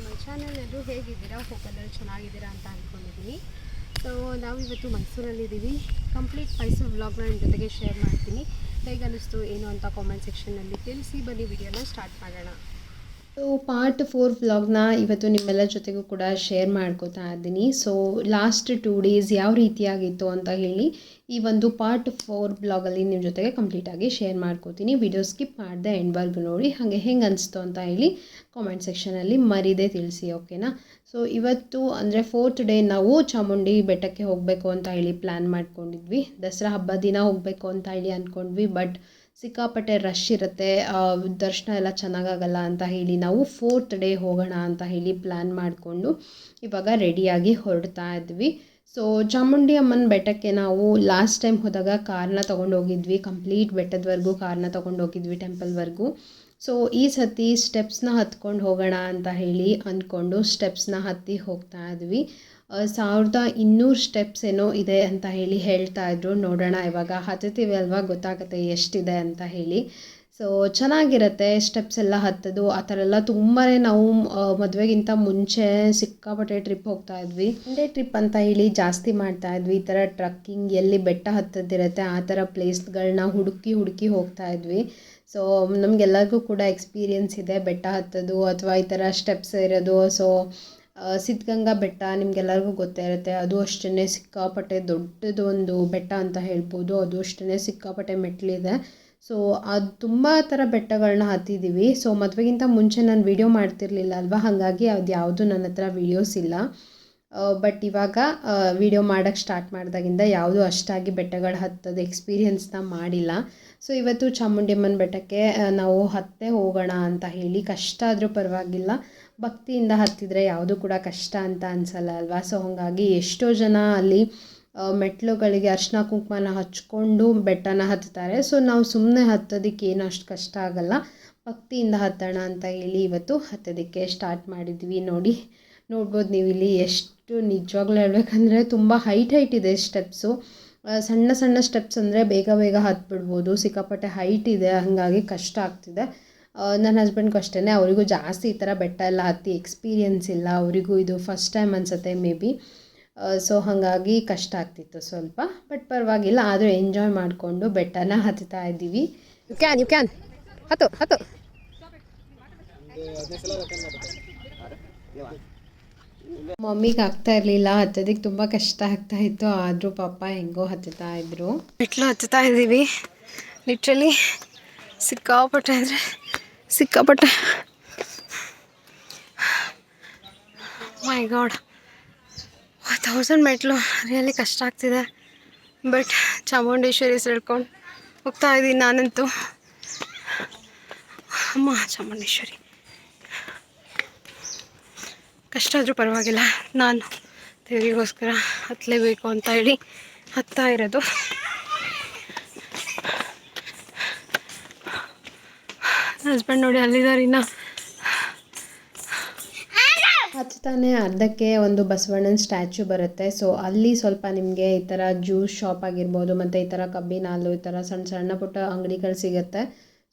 My channel. ಎಲ್ಲರೂ ಹೇಗಿದ್ದೀರಾ? Hope ಎಲ್ಲರೂ ಚೆನ್ನಾಗಿದ್ದೀರಾ ಅಂತ ಅಂದ್ಕೊಂಡಿದ್ದೀನಿ. ಸೊ ನಾವಿವತ್ತು ಮೈಸೂರಲ್ಲಿದ್ದೀವಿ. ಕಂಪ್ಲೀಟ್ ಮೈಸೂರು ವ್ಲಾಗ್ನ ನಿಮ್ಮ ಜೊತೆಗೆ ಶೇರ್ ಮಾಡ್ತೀನಿ. ಹೇಗೆ ಅನ್ನಿಸ್ತು ಏನು ಅಂತ ಕಾಮೆಂಟ್ ಸೆಕ್ಷನ್ನಲ್ಲಿ ತಿಳಿಸಿ. ಬನ್ನಿ ವಿಡಿಯೋನ ಸ್ಟಾರ್ಟ್ ಮಾಡೋಣ. ಸೊ ಪಾರ್ಟ್ 4 ವ್ಲಾಗ್ನ ಇವತ್ತು ನಿಮ್ಮೆಲ್ಲ ಜೊತೆಗೂ ಕೂಡ ಶೇರ್ ಮಾಡ್ಕೋತಾ ಇದ್ದೀನಿ. ಸೊ ಲಾಸ್ಟ್ 2 ಡೇಸ್ ಯಾವ ರೀತಿಯಾಗಿತ್ತು ಅಂತ ಹೇಳಿ ಈ ಒಂದು ಪಾರ್ಟ್ 4 ವ್ಲಾಗಲ್ಲಿ ನಿಮ್ಮ ಜೊತೆಗೆ ಕಂಪ್ಲೀಟಾಗಿ ಶೇರ್ ಮಾಡ್ಕೋತೀನಿ. ವಿಡಿಯೋ ಸ್ಕಿಪ್ ಮಾಡಿದೆ ಎಂಡ್ವರೆಗೂ ನೋಡಿ, ಹಾಗೆ ಹೆಂಗೆ ಅನಿಸ್ತು ಅಂತ ಹೇಳಿ ಕಾಮೆಂಟ್ ಸೆಕ್ಷನಲ್ಲಿ ಮರೀದೆ ತಿಳಿಸಿ, ಓಕೆನಾ? ಸೊ ಇವತ್ತು ಅಂದರೆ 4th ಡೇ ನಾವು ಚಾಮುಂಡಿ ಬೆಟ್ಟಕ್ಕೆ ಹೋಗಬೇಕು ಅಂತ ಹೇಳಿ ಪ್ಲ್ಯಾನ್ ಮಾಡ್ಕೊಂಡಿದ್ವಿ. ದಸರಾ ಹಬ್ಬ ದಿನ ಹೋಗಬೇಕು ಅಂತ ಹೇಳಿ ಅಂದ್ಕೊಂಡ್ವಿ. ಬಟ್ ಸಿಕ್ಕಾಪಟ್ಟೆ ರಶ್ ಇರುತ್ತೆ, ದರ್ಶನ ಎಲ್ಲ ಚೆನ್ನಾಗಾಗಲ್ಲ ಅಂತ ಹೇಳಿ ನಾವು 4th ಡೇ ಹೋಗೋಣ ಅಂತ ಹೇಳಿ ಪ್ಲ್ಯಾನ್ ಮಾಡಿಕೊಂಡು ಇವಾಗ ರೆಡಿಯಾಗಿ ಹೊರಡ್ತಾ ಇದ್ವಿ. ಸೊ ಚಾಮುಂಡಿ ಅಮ್ಮನ ಬೆಟ್ಟಕ್ಕೆ ನಾವು ಲಾಸ್ಟ್ ಟೈಮ್ ಹೋದಾಗ ಕಾರ್ನ ತೊಗೊಂಡು ಹೋಗಿದ್ವಿ, ಕಂಪ್ಲೀಟ್ ಬೆಟ್ಟದವರೆಗೂ ಕಾರ್ನ ತೊಗೊಂಡು ಹೋಗಿದ್ವಿ, ಟೆಂಪಲ್ವರೆಗೂ. ಸೊ ಈ ಸತಿ ಸ್ಟೆಪ್ಸ್ನ ಹತ್ಕೊಂಡು ಹೋಗೋಣ ಅಂತ ಹೇಳಿ ಅಂದ್ಕೊಂಡು ಸ್ಟೆಪ್ಸ್ನ ಹತ್ತಿ ಹೋಗ್ತಾ ಇದ್ವಿ. 1200 ಸ್ಟೆಪ್ಸ್ ಏನೋ ಇದೆ ಅಂತ ಹೇಳಿ ಹೇಳ್ತಾ ಇದ್ರು. ನೋಡೋಣ ಇವಾಗ ಹತ್ತೀವಿ ಅಲ್ವಾ, ಗೊತ್ತಾಗುತ್ತೆ ಎಷ್ಟಿದೆ ಅಂತ ಹೇಳಿ. ಸೊ ಚೆನ್ನಾಗಿರುತ್ತೆ ಸ್ಟೆಪ್ಸ್ ಎಲ್ಲ ಹತ್ತೋದು ಆ ಥರ ಎಲ್ಲ. ತುಂಬಾ ನಾವು ಮದುವೆಗಿಂತ ಮುಂಚೆ ಸಿಕ್ಕಾಪಟ್ಟೆ ಟ್ರಿಪ್ ಹೋಗ್ತಾ ಇದ್ವಿ. ಒಂದೇ ಟ್ರಿಪ್ ಅಂತ ಹೇಳಿ ಜಾಸ್ತಿ ಮಾಡ್ತಾ ಇದ್ವಿ. ಈ ಥರ ಟ್ರಕ್ಕಿಂಗ್ ಎಲ್ಲಿ ಬೆಟ್ಟ ಹತ್ತದಿರುತ್ತೆ ಆ ಥರ ಪ್ಲೇಸ್ಗಳನ್ನ ಹುಡುಕಿ ಹೋಗ್ತಾ ಇದ್ವಿ. ಸೊ ನಮಗೆಲ್ಲರಿಗೂ ಕೂಡ ಎಕ್ಸ್ಪೀರಿಯೆನ್ಸ್ ಇದೆ ಬೆಟ್ಟ ಹತ್ತೋದು ಅಥವಾ ಈ ಥರ ಸ್ಟೆಪ್ಸ್ ಇರೋದು. ಸೊ ಸಿದ್ಧಗಂಗಾ ಬೆಟ್ಟ ನಿಮಗೆಲ್ಲರಿಗೂ ಗೊತ್ತೇ ಇರುತ್ತೆ, ಅದು ಅಷ್ಟೇ ಸಿಕ್ಕಾಪಟ್ಟೆ ದೊಡ್ಡದು ಒಂದು ಬೆಟ್ಟ ಅಂತ ಹೇಳ್ಬೋದು. ಅದು ಅಷ್ಟೇ ಸಿಕ್ಕಾಪಟ್ಟೆ ಮೆಟ್ಲಿದೆ. ಸೊ ಅದು ತುಂಬ ಥರ ಬೆಟ್ಟಗಳನ್ನ ಹತ್ತಿದ್ದೀವಿ. ಸೊ ಮದುವೆಗಿಂತ ಮುಂಚೆ ನಾನು ವೀಡಿಯೋ ಮಾಡ್ತಿರ್ಲಿಲ್ಲ ಅಲ್ವಾ, ಹಾಗಾಗಿ ಅದು ಯಾವುದು ನನ್ನ ಹತ್ರ ವೀಡಿಯೋಸ್ ಇಲ್ಲ. ಬಟ್ ಇವಾಗ ವೀಡಿಯೋ ಮಾಡೋಕ್ಕೆ ಸ್ಟಾರ್ಟ್ ಮಾಡಿದಾಗಿಂದ ಯಾವುದೂ ಅಷ್ಟಾಗಿ ಬೆಟ್ಟಗಳು ಹತ್ತೋದು ಎಕ್ಸ್ಪೀರಿಯೆನ್ಸ್ನ ಮಾಡಿಲ್ಲ. ಸೊ ಇವತ್ತು ಚಾಮುಂಡಿ ಅಮ್ಮನ ಬೆಟ್ಟಕ್ಕೆ ನಾವು ಹತ್ತೇ ಹೋಗೋಣ ಅಂತ ಹೇಳಿ. ಕಷ್ಟ ಆದರೂ ಪರವಾಗಿಲ್ಲ, ಭಕ್ತಿಯಿಂದ ಹತ್ತಿದರೆ ಯಾವುದೂ ಕೂಡ ಕಷ್ಟ ಅಂತ ಅನಿಸಲ್ಲ ಅಲ್ವಾ. ಸೊ ಹಾಗಾಗಿ ಎಷ್ಟೋ ಜನ ಅಲ್ಲಿ ಮೆಟ್ಲುಗಳಿಗೆ ಅರಿಶಿನ ಕುಂಕುಮನ ಹಚ್ಕೊಂಡು ಬೆಟ್ಟನ ಹತ್ತಾರೆ. ಸೊ ನಾವು ಸುಮ್ಮನೆ ಹತ್ತೋದಕ್ಕೆ ಏನು ಅಷ್ಟು ಕಷ್ಟ ಆಗಲ್ಲ, ಭಕ್ತಿಯಿಂದ ಹತ್ತೋಣ ಅಂತ ಹೇಳಿ ಇವತ್ತು ಹತ್ತೋದಕ್ಕೆ ಸ್ಟಾರ್ಟ್ ಮಾಡಿದ್ವಿ. ನೋಡ್ಬೋದು ನೀವು ಇಲ್ಲಿ ಎಷ್ಟು ನಿಜವಾಗ್ಲೂ ಹೇಳ್ಬೇಕಂದ್ರೆ ತುಂಬ ಹೈಟ್ ಇದೆ ಸ್ಟೆಪ್ಸು. ಸಣ್ಣ ಸ್ಟೆಪ್ಸ್ ಅಂದರೆ ಬೇಗ ಹತ್ಬಿಡ್ಬೋದು, ಸಿಕ್ಕಾಪಟ್ಟೆ ಹೈಟ್ ಇದೆ, ಹಾಗಾಗಿ ಕಷ್ಟ ಆಗ್ತಿದೆ. ನನ್ನ ಹಸ್ಬೆಂಡ್ಗೂ ಅಷ್ಟೇ, ಅವರಿಗೂ ಜಾಸ್ತಿ ಈ ಥರ ಬೆಟ್ಟ ಎಲ್ಲ ಹತ್ತಿ ಎಕ್ಸ್ಪೀರಿಯೆನ್ಸ್ ಇಲ್ಲ, ಅವರಿಗೂ ಇದು ಫಸ್ಟ್ ಟೈಮ್ ಅನಿಸುತ್ತೆ ಮೇ ಬಿ. ಸೊ ಹಾಗಾಗಿ ಕಷ್ಟ ಆಗ್ತಿತ್ತು ಸ್ವಲ್ಪ, ಬಟ್ ಪರವಾಗಿಲ್ಲ, ಆದರೂ ಎಂಜಾಯ್ ಮಾಡಿಕೊಂಡು ಬೆಟ್ಟನ ಹತ್ತುತ್ತಾ ಇದ್ದೀವಿ. ಯು ಕ್ಯಾನ್ ಹತ್ತು ಮಮ್ಮಿಗೆ ಆಗ್ತಾ ಇರಲಿಲ್ಲ, ಹತ್ತೋದಕ್ಕೆ ತುಂಬ ಕಷ್ಟ ಆಗ್ತಾ ಇತ್ತು. ಆದರೂ ಪಾಪ ಹೆಂಗೋ ಹತ್ತುತ್ತಾ ಇದ್ರು. ಮೆಟ್ಲು ಹತ್ತುತ್ತಾ ಇದ್ದೀವಿ. ಲಿಟ್ರಲಿ ಸಿಕ್ಕಾಪಟ್ಟೆ ಮೈ ಗಾಡ್, 1000 ಮೆಟ್ಲು ರಿಯಲಿ ಕಷ್ಟ ಆಗ್ತಿದೆ. ಬಟ್ ಚಾಮುಂಡೇಶ್ವರಿ ಸೆಳ್ಕೊಂಡು ಹೋಗ್ತಾ ಇದ್ದೀನಿ ನಾನಂತೂ. ಅಮ್ಮ ಚಾಮುಂಡೇಶ್ವರಿ, ಕಷ್ಟ ಆದರೂ ಪರವಾಗಿಲ್ಲ, ನಾನು ದೇವರಿಗೋಸ್ಕರ ಹತ್ತಲೇಬೇಕು ಅಂತ ಹೇಳಿ ಹತ್ತಾ ಇರೋದು. ಹಸ್ಬೆಂಡ್ ನೋಡಿ ಅಲ್ಲಿದ್ದಾರೆ ಇನ್ನು. ಹತ್ತಾನೆ ಅರ್ಧಕ್ಕೆ ಒಂದು ಬಸವಣ್ಣನ ಸ್ಟ್ಯಾಚ್ಯೂ ಬರುತ್ತೆ. ಸೊ ಅಲ್ಲಿ ಸ್ವಲ್ಪ ನಿಮಗೆ ಈ ಥರ ಜ್ಯೂಸ್ ಶಾಪ್ ಆಗಿರ್ಬೋದು, ಮತ್ತು ಈ ಥರ ಕಬ್ಬಿನ ಹಾಲು, ಈ ಥರ ಸಣ್ಣ ಪುಟ್ಟ ಅಂಗಡಿಗಳು ಸಿಗುತ್ತೆ.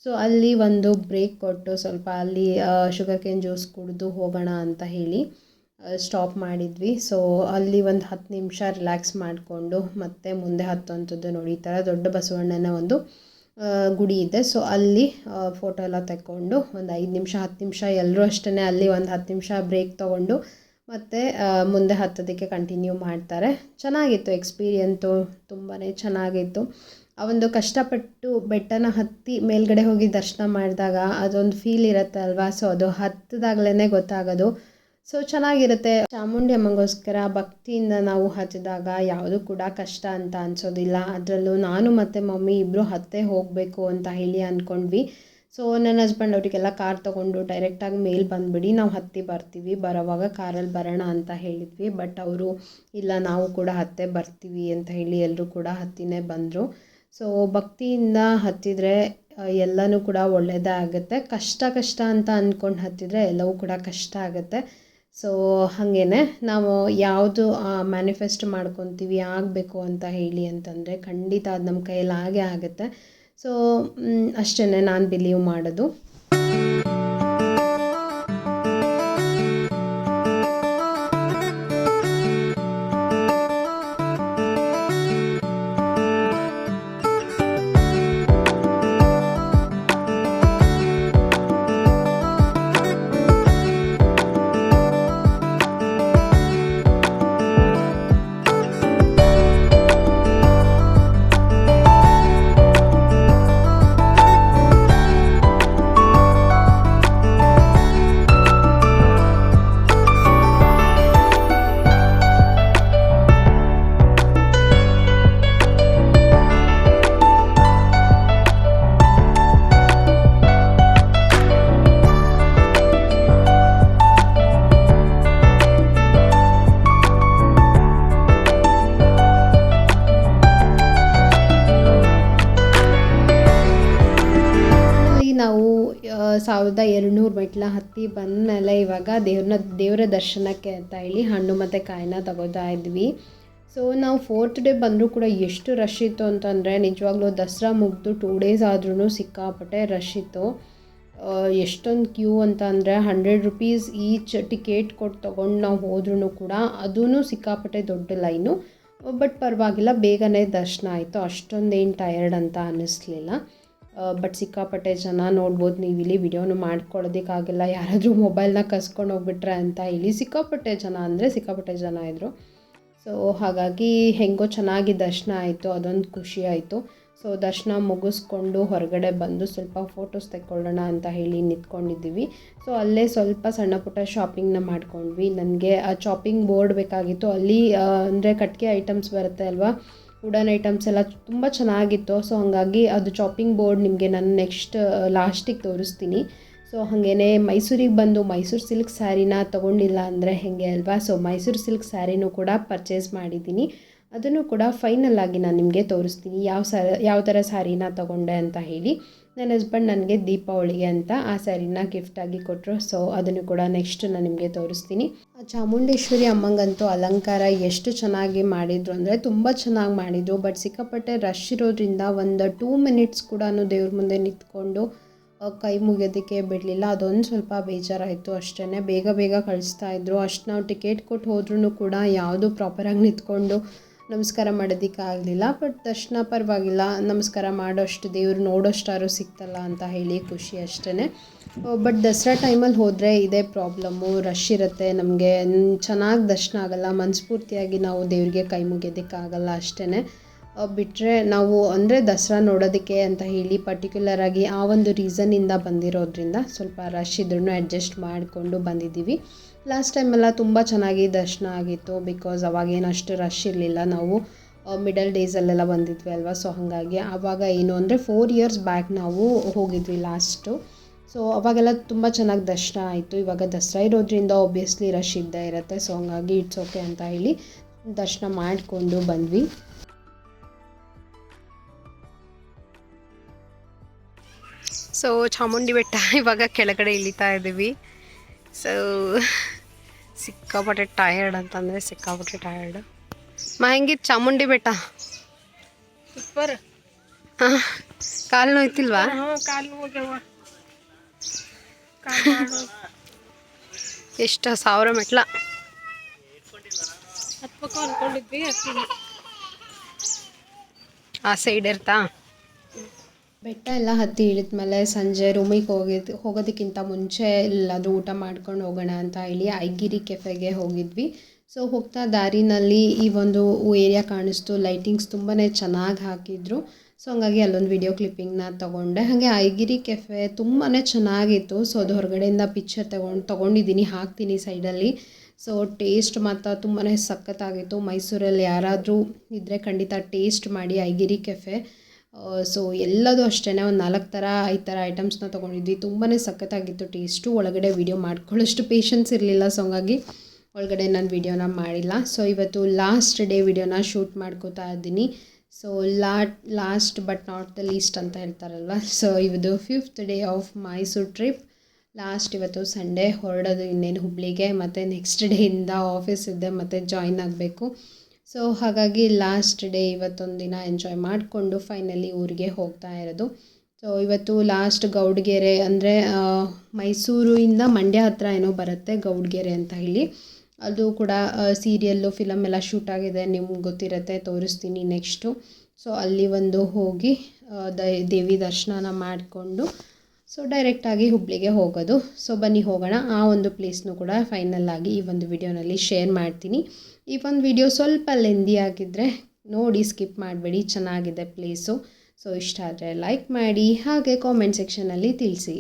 ಸೊ ಅಲ್ಲಿ ಒಂದು ಬ್ರೇಕ್ ಕೊಟ್ಟು ಸ್ವಲ್ಪ ಅಲ್ಲಿ ಶುಗರ್ ಕೇನ್ ಜ್ಯೂಸ್ ಕುಡಿದು ಹೋಗೋಣ ಅಂತ ಹೇಳಿ ಸ್ಟಾಪ್ ಮಾಡಿದ್ವಿ. ಸೊ ಅಲ್ಲಿ ಒಂದು 10 ನಿಮಿಷ ರಿಲ್ಯಾಕ್ಸ್ ಮಾಡಿಕೊಂಡು ಮತ್ತೆ ಮುಂದೆ ಹತ್ತುವಂಥದ್ದು. ನೋಡಿ ಈ ಥರ ದೊಡ್ಡ ಬಸವಣ್ಣನ ಒಂದು ಗುಡಿ ಇದೆ. ಸೊ ಅಲ್ಲಿ ಫೋಟೋ ಎಲ್ಲ ತೆಕ್ಕೊಂಡು ಒಂದು 5 ನಿಮಿಷ 10 ನಿಮಿಷ ಎಲ್ಲರೂ ಅಷ್ಟೇ ಅಲ್ಲಿ ಒಂದು 10 ನಿಮಿಷ ಬ್ರೇಕ್ ತೊಗೊಂಡು ಮತ್ತು ಮುಂದೆ ಹತ್ತೋದಕ್ಕೆ ಕಂಟಿನ್ಯೂ ಮಾಡ್ತಾರೆ. ಚೆನ್ನಾಗಿತ್ತು ಎಕ್ಸ್ಪೀರಿಯೆನ್ಸು, ತುಂಬಾ ಚೆನ್ನಾಗಿತ್ತು. ಆ ಒಂದು ಕಷ್ಟಪಟ್ಟು ಬೆಟ್ಟನ ಹತ್ತಿ ಮೇಲ್ಗಡೆ ಹೋಗಿ ದರ್ಶನ ಮಾಡಿದಾಗ ಅದೊಂದು ಫೀಲ್ ಇರುತ್ತೆ ಅಲ್ವಾ. ಸೊ ಅದು ಹತ್ತಿದಾಗಲೇ ಗೊತ್ತಾಗೋದು. ಸೊ ಚೆನ್ನಾಗಿರುತ್ತೆ. ಚಾಮುಂಡಿ ಅಮ್ಮಗೋಸ್ಕರ ಭಕ್ತಿಯಿಂದ ನಾವು ಹತ್ತಿದಾಗ ಯಾವುದೂ ಕೂಡ ಕಷ್ಟ ಅಂತ ಅನಿಸೋದಿಲ್ಲ. ಅದರಲ್ಲೂ ನಾನು ಮತ್ತು ಮಮ್ಮಿ ಇಬ್ಬರು ಹತ್ತೇ ಹೋಗಬೇಕು ಅಂತ ಹೇಳಿ ಅಂದ್ಕೊಂಡ್ವಿ. ಸೊ ನನ್ನ ಹಸ್ಬೆಂಡ್ ಅವರಿಗೆಲ್ಲ ಕಾರ್ ತೊಗೊಂಡು ಡೈರೆಕ್ಟಾಗಿ ಮೇಲೆ ಬಂದುಬಿಡಿ, ನಾವು ಹತ್ತಿ ಬರ್ತೀವಿ, ಬರೋವಾಗ ಕಾರಲ್ಲಿ ಬರೋಣ ಅಂತ ಹೇಳಿದ್ವಿ. ಬಟ್ ಅವರು ಇಲ್ಲ ನಾವು ಕೂಡ ಹತ್ತೇ ಬರ್ತೀವಿ ಅಂತ ಹೇಳಿ ಎಲ್ಲರೂ ಕೂಡ ಹತ್ತಿನೇ ಬಂದರು. ಸೊ ಭಕ್ತಿಯಿಂದ ಹತ್ತಿದರೆ ಎಲ್ಲನೂ ಕೂಡ ಒಳ್ಳೆಯದೇ ಆಗುತ್ತೆ. ಕಷ್ಟ ಅಂತ ಅಂದ್ಕೊಂಡು ಹತ್ತಿದರೆ ಎಲ್ಲವೂ ಕೂಡ ಕಷ್ಟ ಆಗುತ್ತೆ. ಸೊ ಹಾಗೇ ನಾವು ಯಾವುದು ಮ್ಯಾನಿಫೆಸ್ಟ್ ಮಾಡ್ಕೊತೀವಿ ಆಗಬೇಕು ಅಂತ ಹೇಳಿ ಅಂತಂದರೆ ಖಂಡಿತ ಅದು ನಮ್ಮ ಕೈಯಲ್ಲಿ ಆಗೇ ಆಗುತ್ತೆ. ಸೊ ಅಷ್ಟೇ ನಾನು ಬಿಲೀವ್ ಮಾಡೋದು. 1200 ಮೆಟ್ಲ ಹತ್ತಿ ಬಂದಮೇಲೆ ಇವಾಗ ದೇವರ ದರ್ಶನಕ್ಕೆ ಅಂತ ಹೇಳಿ ಹಣ್ಣು ಮತ್ತು ಕಾಯಿನ ತಗೋತಾ ಇದ್ವಿ. ಸೊ ನಾವು 4th ಡೇ ಬಂದರೂ ಕೂಡ ಎಷ್ಟು ರಶ್ ಇತ್ತು ಅಂತಂದರೆ ನಿಜವಾಗ್ಲೂ ದಸರಾ ಮುಗಿದು 2 ಡೇಸ್ ಆದ್ರೂ ಸಿಕ್ಕಾಪಟ್ಟೆ ರಶ್ ಇತ್ತು. ಎಷ್ಟೊಂದು ಕ್ಯೂ ಅಂತ ಅಂದರೆ 100 ರೂಪೀಸ್ ಈಚ್ ಟಿಕೆಟ್ ಕೊಟ್ಟು ತೊಗೊಂಡು ನಾವು ಹೋದ್ರೂ ಕೂಡ ಅದೂ ಸಿಕ್ಕಾಪಟ್ಟೆ ದೊಡ್ಡ ಲೈನು. ಬಟ್ ಪರವಾಗಿಲ್ಲ, ಬೇಗನೆ ದರ್ಶನ ಆಯಿತು. ಅಷ್ಟೊಂದೇನು ಟಯರ್ಡ್ ಅಂತ ಅನ್ನಿಸ್ಲಿಲ್ಲ. ಬಟ್ ಸಿಕ್ಕಾಪಟ್ಟೆ ಜನ ನೋಡ್ಬೋದು ನೀವು ಇಲ್ಲಿ. ವಿಡಿಯೋನು ಮಾಡ್ಕೊಳ್ಳೋದಕ್ಕಾಗಿಲ್ಲ, ಯಾರಾದರೂ ಮೊಬೈಲ್ನ ಕಸ್ಕೊಂಡು ಹೋಗ್ಬಿಟ್ರೆ ಅಂತ ಹೇಳಿ ಸಿಕ್ಕಾಪಟ್ಟೆ ಜನ ಅಂದರೆ ಸಿಕ್ಕಾಪಟ್ಟೆ ಜನ ಇದ್ದರು. ಸೊ ಹಾಗಾಗಿ ಹೆಂಗೋ ಚೆನ್ನಾಗಿ ದರ್ಶನ ಆಯಿತು, ಅದೊಂದು ಖುಷಿ ಆಯಿತು. ಸೊ ದರ್ಶನ ಮುಗಿಸ್ಕೊಂಡು ಹೊರಗಡೆ ಬಂದು ಸ್ವಲ್ಪ ಫೋಟೋಸ್ ತೆಕ್ಕೊಳ್ಳೋಣ ಅಂತ ಹೇಳಿ ನಿಂತ್ಕೊಂಡಿದ್ದೀವಿ. ಸೊ ಅಲ್ಲೇ ಸ್ವಲ್ಪ ಸಣ್ಣ ಪುಟ್ಟ ಶಾಪಿಂಗ್ನ ಮಾಡ್ಕೊಂಡ್ವಿ. ನನಗೆ ಆ ಚಾಪಿಂಗ್ ಬೋರ್ಡ್ ಬೇಕಾಗಿತ್ತು. ಅಲ್ಲಿ ಅಂದರೆ ಕಟ್ಟಿಗೆ ಐಟಮ್ಸ್ ಬರುತ್ತೆ ಅಲ್ವಾ, ವುಡನ್ ಐಟಮ್ಸ್ ಎಲ್ಲ ತುಂಬ ಚೆನ್ನಾಗಿತ್ತು. ಸೊ ಹಾಗಾಗಿ ಅದು ಚಾಪಿಂಗ್ ಬೋರ್ಡ್ ನಿಮಗೆ ನಾನು ನೆಕ್ಸ್ಟ್ ಲಾಸ್ಟಿಗೆ ತೋರಿಸ್ತೀನಿ. ಸೊ ಹಾಗೇ ಮೈಸೂರಿಗೆ ಬಂದು ಮೈಸೂರು ಸಿಲ್ಕ್ ಸ್ಯಾರಿನ ತೊಗೊಂಡಿಲ್ಲ ಅಂದರೆ ಹೇಗೆ ಅಲ್ವಾ. ಸೊ ಮೈಸೂರು ಸಿಲ್ಕ್ ಸ್ಯಾರಿನೂ ಕೂಡ ಪರ್ಚೇಸ್ ಮಾಡಿದ್ದೀನಿ. ಅದನ್ನು ಕೂಡ ಫೈನಲ್ಲಾಗಿ ನಾನು ನಿಮಗೆ ತೋರಿಸ್ತೀನಿ ಯಾವ ಥರ ಸ್ಯಾರಿನ ತೊಗೊಂಡೆ ಅಂತ ಹೇಳಿ. ನನ್ನ ಹಸ್ಬೆಂಡ್ ನನಗೆ ದೀಪಾವಳಿಗೆ ಅಂತ ಆ ಸ್ಯಾರಿನ ಗಿಫ್ಟಾಗಿ ಕೊಟ್ಟರು. ಸೊ ಅದನ್ನು ಕೂಡ ನೆಕ್ಸ್ಟ್ ನಾನು ನಿಮಗೆ ತೋರಿಸ್ತೀನಿ. ಚಾಮುಂಡೇಶ್ವರಿ ಅಮ್ಮಂಗಂತೂ ಅಲಂಕಾರ ಎಷ್ಟು ಚೆನ್ನಾಗಿ ಮಾಡಿದರು ಅಂದರೆ ತುಂಬ ಚೆನ್ನಾಗಿ ಮಾಡಿದರು. ಬಟ್ ಸಿಕ್ಕಾಪಟ್ಟೆ ರಶ್ ಇರೋದ್ರಿಂದ ಒಂದು 2 ಮಿನಿಟ್ಸ್ ಕೂಡ ದೇವ್ರ ಮುಂದೆ ನಿಂತ್ಕೊಂಡು ಕೈ ಮುಗಿಯೋದಕ್ಕೆ ಬಿಡಲಿಲ್ಲ. ಅದೊಂದು ಸ್ವಲ್ಪ ಬೇಜಾರಾಯಿತು ಅಷ್ಟೇ. ಬೇಗ ಕಳಿಸ್ತಾಯಿದ್ರು. ಅಷ್ಟು ನಾವು ಟಿಕೆಟ್ ಕೊಟ್ಟು ಹೋದ್ರೂ ಕೂಡ ಯಾವುದೂ ಪ್ರಾಪರಾಗಿ ನಿಂತ್ಕೊಂಡು ನಮಸ್ಕಾರ ಮಾಡೋದಕ್ಕಾಗಲಿಲ್ಲ. ಬಟ್ ದರ್ಶನ ಪರವಾಗಿಲ್ಲ, ನಮಸ್ಕಾರ ಮಾಡೋಷ್ಟು ದೇವ್ರು ನೋಡೋಷ್ಟಾರು ಸಿಕ್ತಲ್ಲ ಅಂತ ಹೇಳಿ ಖುಷಿ ಅಷ್ಟೇ. ಬಟ್ ದಸರಾ ಟೈಮಲ್ಲಿ ಹೋದರೆ ಇದೇ ಪ್ರಾಬ್ಲಮ್ಮು, ರಶ್ ಇರುತ್ತೆ, ನಮಗೆ ಚೆನ್ನಾಗಿ ದರ್ಶನ ಆಗೋಲ್ಲ, ಮನಸ್ಫೂರ್ತಿಯಾಗಿ ನಾವು ದೇವ್ರಿಗೆ ಕೈ ಮುಗಿಯೋದಕ್ಕಾಗಲ್ಲ ಅಷ್ಟೇ. ಬಿಟ್ಟರೆ ನಾವು ಅಂದರೆ ದಸರಾ ನೋಡೋದಕ್ಕೆ ಅಂತ ಹೇಳಿ ಪರ್ಟಿಕ್ಯುಲರಾಗಿ ಆ ಒಂದು ರೀಸನ್ನಿಂದ ಬಂದಿರೋದ್ರಿಂದ ಸ್ವಲ್ಪ ರಶ್ ಇದ್ರೂ ಅಡ್ಜಸ್ಟ್ ಮಾಡಿಕೊಂಡು ಬಂದಿದ್ದೀವಿ. ಲಾಸ್ಟ್ ಟೈಮೆಲ್ಲ ತುಂಬ ಚೆನ್ನಾಗಿ ದರ್ಶನ ಆಗಿತ್ತು. ಬಿಕಾಸ್ ಅವಾಗೇನು ಅಷ್ಟು ರಶ್ ಇರಲಿಲ್ಲ. ನಾವು ಮಿಡಲ್ ಡೇಸಲ್ಲೆಲ್ಲ ಬಂದಿದ್ವಿ ಅಲ್ವಾ. ಸೊ ಹಾಗಾಗಿ ಆವಾಗ ಏನು ಅಂದರೆ 4 ಇಯರ್ಸ್ ಬ್ಯಾಕ್ ನಾವು ಹೋಗಿದ್ವಿ ಲಾಸ್ಟು. ಸೊ ಅವಾಗೆಲ್ಲ ತುಂಬ ಚೆನ್ನಾಗಿ ದರ್ಶನ ಆಯಿತು. ಇವಾಗ ದಸರಾ ಇರೋದ್ರಿಂದ ಆಬ್ವಿಯಸ್ಲಿ ರಶ್ ಇದ್ದೇ ಇರುತ್ತೆ. ಸೊ ಹಂಗಾಗಿ ಇಟ್ಸ್ ಓಕೆ ಅಂತ ಹೇಳಿ ದರ್ಶನ ಮಾಡಿಕೊಂಡು ಬಂದ್ವಿ. ಸೊ ಚಾಮುಂಡಿ ಬೆಟ್ಟ ಇವಾಗ ಕೆಳಗಡೆ ಇಳಿತಾ ಇದ್ದೀವಿ. ಸೊ ಸಿಕ್ಕಾಪಟ್ಟೆ ಟಯರ್ಡ್ ಅಂತಂದರೆ ಸಿಕ್ಕಾಪಟ್ಟೆ ಟಯರ್ಡ್. ಹೆಂಗಿತ್ತು ಚಾಮುಂಡಿ ಬೆಟ್ಟ? ಸೂಪರ್. ಹಾಂ, ಕಾಲು ನೋಯ್ತಿಲ್ವಾ? ಎಷ್ಟು 1000 ಮೆಟ್ಲ ಹತ್ಬೇಕು ಅಂದ್ಕೊಂಡಿದ್ವಿ. ಆ ಸೈಡ್ ಇರ್ತಾ ಬೆಟ್ಟ ಎಲ್ಲ ಹತ್ತಿ ಇಳಿದ್ಮೇಲೆ ಸಂಜೆ ರೂಮಿಗೆ ಹೋಗೋದಕ್ಕಿಂತ ಮುಂಚೆ ಎಲ್ಲಾದರೂ ಊಟ ಮಾಡ್ಕೊಂಡು ಹೋಗೋಣ ಅಂತ ಹೇಳಿ ಐಗಿರಿ ಕೆಫೆಗೆ ಹೋಗಿದ್ವಿ. ಸೊ ಹೋಗ್ತಾ ದಾರಿನಲ್ಲಿ ಈ ಒಂದು ಏರಿಯಾ ಕಾಣಿಸ್ತು. ಲೈಟಿಂಗ್ಸ್ ತುಂಬಾ ಚೆನ್ನಾಗಿ ಹಾಕಿದ್ರು. ಸೊ ಹಂಗಾಗಿ ಅಲ್ಲೊಂದು ವಿಡಿಯೋ ಕ್ಲಿಪ್ಪಿಂಗ್ನ ತೊಗೊಂಡೆ. ಹಾಗೆ ಐಗಿರಿ ಕೆಫೆ ತುಂಬಾ ಚೆನ್ನಾಗಿತ್ತು. ಸೊ ಅದು ಹೊರಗಡೆಯಿಂದ ಪಿಕ್ಚರ್ ತೊಗೊಂಡಿದ್ದೀನಿ, ಹಾಕ್ತೀನಿ ಸೈಡಲ್ಲಿ. ಸೊ ಟೇಸ್ಟ್ ಮಾತ್ರ ತುಂಬಾ ಸಖತ್ತಾಗಿತ್ತು. ಮೈಸೂರಲ್ಲಿ ಯಾರಾದರೂ ಇದ್ದರೆ ಖಂಡಿತ ಟೇಸ್ಟ್ ಮಾಡಿ ಐಗಿರಿ ಕೆಫೆ. ಸೊ ಎಲ್ಲದೂ ಅಷ್ಟೇ, ಒಂದು 4 ಥರ 5 ಥರ ಐಟಮ್ಸ್ನ ತೊಗೊಂಡಿದ್ವಿ. ತುಂಬಾ ಸಖತ್ತಾಗಿತ್ತು ಟೇಸ್ಟು. ಒಳಗಡೆ ವೀಡಿಯೋ ಮಾಡ್ಕೊಳ್ಳೋಷ್ಟು ಪೇಷನ್ಸ್ ಇರಲಿಲ್ಲ. ಸೊ ಹಂಗಾಗಿ ಒಳಗಡೆ ನಾನು ವೀಡಿಯೋನ ಮಾಡಿಲ್ಲ. ಸೊ ಇವತ್ತು ಲಾಸ್ಟ್ ಡೇ ವೀಡಿಯೋನ ಶೂಟ್ ಮಾಡ್ಕೋತಾ ಇದ್ದೀನಿ. So last but not the least ಅಂತ ಹೇಳ್ತಾರಲ್ವ. ಸೊ ಇದು 5th day of Mysuru trip. Last ಇವತ್ತು ಸಂಡೇ ಹೊರಡೋದು ಇನ್ನೇನು ಹುಬ್ಳಿಗೆ. ಮತ್ತು ನೆಕ್ಸ್ಟ್ ಡೇಯಿಂದ ಆಫೀಸ್ ಇದೆ, ಮತ್ತು ಜಾಯಿನ್ ಆಗಬೇಕು. ಸೊ ಹಾಗಾಗಿ ಲಾಸ್ಟ್ ಡೇ ಇವತ್ತೊಂದು ದಿನ ಎಂಜಾಯ್ ಮಾಡಿಕೊಂಡು ಫೈನಲಿ ಊರಿಗೆ ಹೋಗ್ತಾ ಇರೋದು. ಸೊ ಇವತ್ತು ಲಾಸ್ಟ್ ಗೌಡ್ಗೆರೆ ಅಂದರೆ ಮೈಸೂರಿಂದ ಮಂಡ್ಯ ಹತ್ರ ಏನೋ ಬರುತ್ತೆ ಗೌಡ್ಗೆರೆ ಅಂತ ಹೇಳಿ. ಅದು ಕೂಡ ಸೀರಿಯಲ್ಲು ಫಿಲಮ್ ಎಲ್ಲ ಶೂಟ್ ಆಗಿದೆ, ನಿಮ್ಗೆ ಗೊತ್ತಿರುತ್ತೆ, ತೋರಿಸ್ತೀನಿ ನೆಕ್ಸ್ಟು. ಸೊ ಅಲ್ಲಿ ಒಂದು ಹೋಗಿ ದೇವಿ ದರ್ಶನ ಮಾಡಿಕೊಂಡು ಸೊ ಡೈರೆಕ್ಟಾಗಿ ಹುಬ್ಳಿಗೆ ಹೋಗೋದು. ಸೊ ಬನ್ನಿ ಹೋಗೋಣ. ಆ ಒಂದು ಪ್ಲೇಸ್ನೂ ಕೂಡ ಫೈನಲ್ಲಾಗಿ ಈ ಒಂದು ವಿಡಿಯೋನಲ್ಲಿ ಶೇರ್ ಮಾಡ್ತೀನಿ. ಈ ಒಂದು ವಿಡಿಯೋ ಸ್ವಲ್ಪ ಲೆಂದಿ ಆಗಿದ್ದರೆ ನೋಡಿ ಸ್ಕಿಪ್ ಮಾಡಬೇಡಿ, ಚೆನ್ನಾಗಿದೆ ಪ್ಲೇಸು. ಸೊ ಇಷ್ಟ ಆದರೆ ಲೈಕ್ ಮಾಡಿ, ಹಾಗೆ ಕಾಮೆಂಟ್ ಸೆಕ್ಷನಲ್ಲಿ ತಿಳಿಸಿ.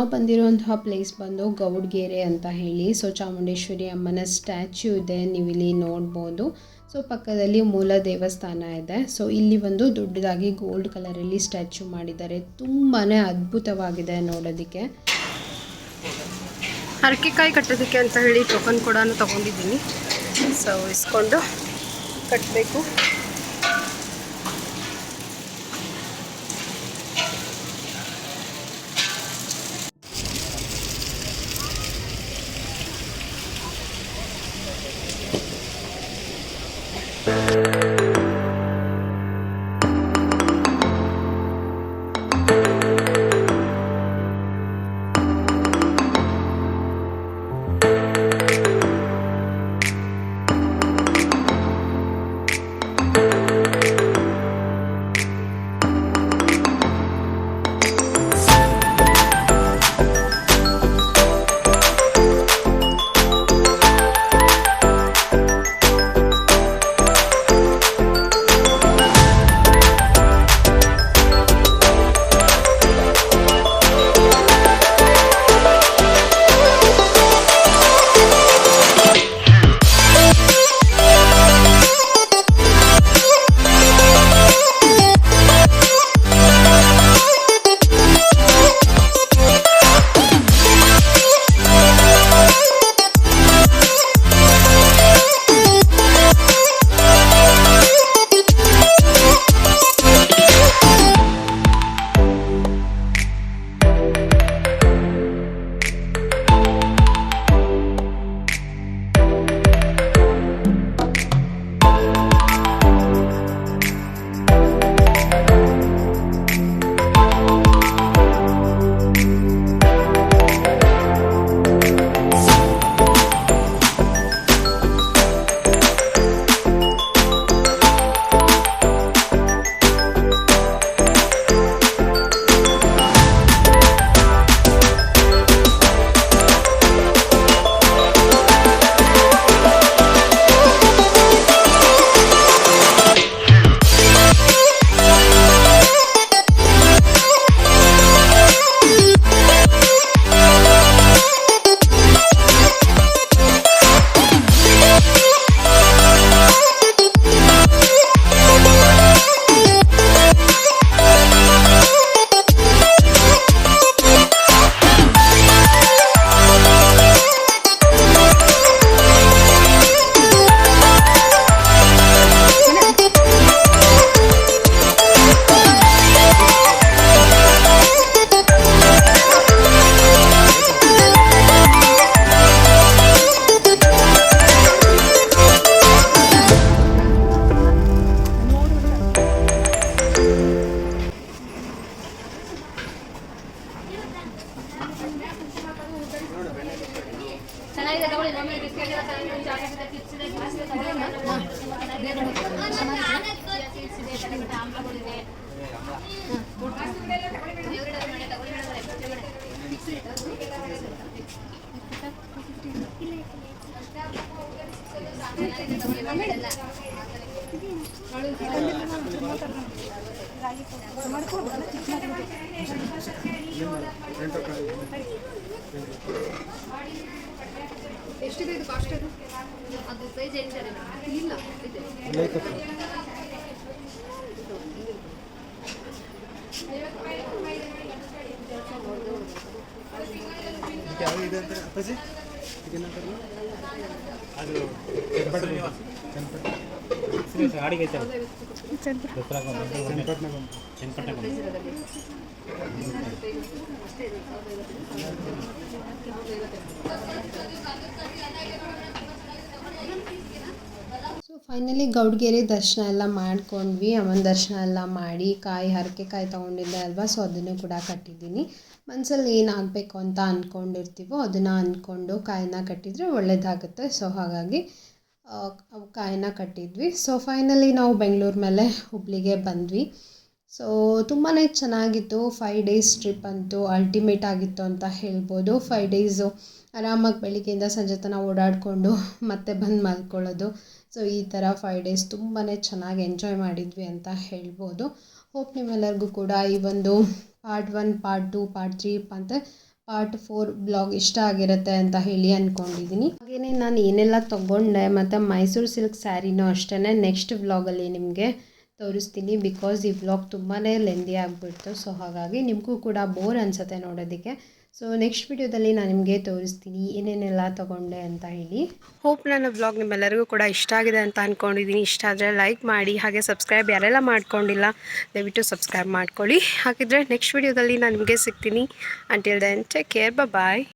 ನಾವು ಬಂದಿರುವಂತಹ ಪ್ಲೇಸ್ ಬಂದು ಗೌಡ್ಗೆರೆ ಅಂತ ಹೇಳಿ. ಸೊ ಚಾಮುಂಡೇಶ್ವರಿ ಅಮ್ಮನ ಸ್ಟ್ಯಾಚ್ಯೂ ಇದೆ, ನೀವು ಇಲ್ಲಿ ನೋಡ್ಬೋದು. ಸೊ ಪಕ್ಕದಲ್ಲಿ ಮೂಲ ದೇವಸ್ಥಾನ ಇದೆ. ಸೊ ಇಲ್ಲಿ ಒಂದು ದೊಡ್ಡದಾಗಿ ಗೋಲ್ಡ್ ಕಲರಲ್ಲಿ ಸ್ಟ್ಯಾಚ್ಯೂ ಮಾಡಿದ್ದಾರೆ. ತುಂಬಾ ಅದ್ಭುತವಾಗಿದೆ ನೋಡೋದಕ್ಕೆ. ಹರಕೆಕಾಯಿ ಕಟ್ಟೋದಕ್ಕೆ ಅಂತ ಹೇಳಿ ಟೋಕನ್ ಕೂಡ ತೊಗೊಂಡಿದ್ದೀನಿ. ಸೊ ಇಸ್ಕೊಂಡು ಕಟ್ಟಬೇಕು. ಎಷ್ಟಿದೆ ಇದು ಕಾಸ್ಟ್? ಅದು ಪ್ರೈಸ್ ಹೇಳ್ತಾರೆ ಇಲ್ಲ ಇದೆ. ಸೊ ಫೈನಲಿ ಗೌಡ್ಗೆರೆ ದರ್ಶನ ಎಲ್ಲ ಮಾಡ್ಕೊಂಡ್ವಿ. ಅಮ್ಮನ ದರ್ಶನ ಎಲ್ಲ ಮಾಡಿ ಹರಕೆ ಕಾಯಿ ತೊಗೊಂಡಿದ್ದೆ ಅಲ್ವಾ, ಸೊ ಅದನ್ನು ಕೂಡ ಕಟ್ಟಿದ್ದೀನಿ. ಮನಸ್ಸಲ್ಲಿ ಏನಾಗಬೇಕು ಅಂತ ಅಂದ್ಕೊಂಡಿರ್ತೀವೋ ಅದನ್ನು ಅಂದ್ಕೊಂಡು ಕಾಯಿನ ಕಟ್ಟಿದರೆ ಒಳ್ಳೆಯದಾಗುತ್ತೆ. ಸೊ ಹಾಗಾಗಿ ಕಾಯಿನ ಕಟ್ಟಿದ್ವಿ. ಸೊ ಫೈನಲಿ ನಾವು ಬೆಂಗಳೂರು ಮೇಲೆ ಹುಬ್ಳಿಗೆ ಬಂದ್ವಿ. ಸೊ ತುಂಬಾ ಚೆನ್ನಾಗಿತ್ತು. 5 ಡೇಸ್ ಟ್ರಿಪ್ ಅಂತೂ ಅಲ್ಟಿಮೇಟ್ ಆಗಿತ್ತು ಅಂತ ಹೇಳ್ಬೋದು. 5 ಡೇಸು ಆರಾಮಾಗಿ ಬೆಳಿಗ್ಗೆಯಿಂದ ಸಂಜೆ ತನಕ ಓಡಾಡಿಕೊಂಡು ಮತ್ತೆ ಬಂದು ಮಲ್ಕೊಳ್ಳೋದು. ಸೊ ಈ ಥರ 5 ಡೇಸ್ ತುಂಬಾ ಚೆನ್ನಾಗಿ ಎಂಜಾಯ್ ಮಾಡಿದ್ವಿ ಅಂತ ಹೇಳ್ಬೋದು. ಹೋಪ್ ನಿಮ್ಮೆಲ್ಲರಿಗೂ ಕೂಡ ಈ ಒಂದು ಪಾರ್ಟ್ 1, ಪಾರ್ಟ್ 2, ಪಾರ್ಟ್ 3 ಅಂತ ಪಾರ್ಟ್ 4 ಬ್ಲಾಗ್ ಇಷ್ಟ ಆಗಿರುತ್ತೆ ಅಂತ ಹೇಳಿ ಅಂದ್ಕೊಂಡಿದ್ದೀನಿ. ಹಾಗೆಯೇ ನಾನು ಏನೆಲ್ಲ ತೊಗೊಂಡೆ ಮತ್ತು ಮೈಸೂರು ಸಿಲ್ಕ್ ಸ್ಯಾರಿನೂ ಅಷ್ಟೇ ನೆಕ್ಸ್ಟ್ ವ್ಲಾಗಲ್ಲಿ ನಿಮಗೆ ತೋರಿಸ್ತೀನಿ. ಬಿಕಾಸ್ ಈ ವ್ಲಾಗ್ ತುಂಬಾ ಲೆಂದಿ ಆಗಿಬಿಡ್ತು. ಸೊ ಹಾಗಾಗಿ ನಿಮಗೂ ಕೂಡ ಬೋರ್ ಅನಿಸುತ್ತೆ ನೋಡೋದಕ್ಕೆ. ಸೊ ನೆಕ್ಸ್ಟ್ ವಿಡಿಯೋದಲ್ಲಿ ನಾನು ನಿಮಗೆ ತೋರಿಸ್ತೀನಿ ಏನೇನೆಲ್ಲ ತೊಗೊಂಡೆ ಅಂತ ಹೇಳಿ. ಹೋಪ್ ನನ್ನ ವ್ಲಾಗ್ ನಿಮ್ಮೆಲ್ಲರಿಗೂ ಕೂಡ ಇಷ್ಟ ಆಗಿದೆ ಅಂತ ಅಂದ್ಕೊಂಡಿದ್ದೀನಿ. ಇಷ್ಟ ಆದರೆ ಲೈಕ್ ಮಾಡಿ, ಹಾಗೆ ಸಬ್ಸ್ಕ್ರೈಬ್ ಯಾರೆಲ್ಲ ಮಾಡ್ಕೊಂಡಿಲ್ಲ ದಯವಿಟ್ಟು ಸಬ್ಸ್ಕ್ರೈಬ್ ಮಾಡ್ಕೊಳ್ಳಿ. ಹಾಗಿದ್ರೆ ನೆಕ್ಸ್ಟ್ ವಿಡಿಯೋದಲ್ಲಿ ನಾನು ನಿಮಗೆ ಸಿಗ್ತೀನಿ. ಅಂಟಿಲ್ ದೆನ್ ಟೇಕ್ ಕೇರ್, ಬಾಯ್.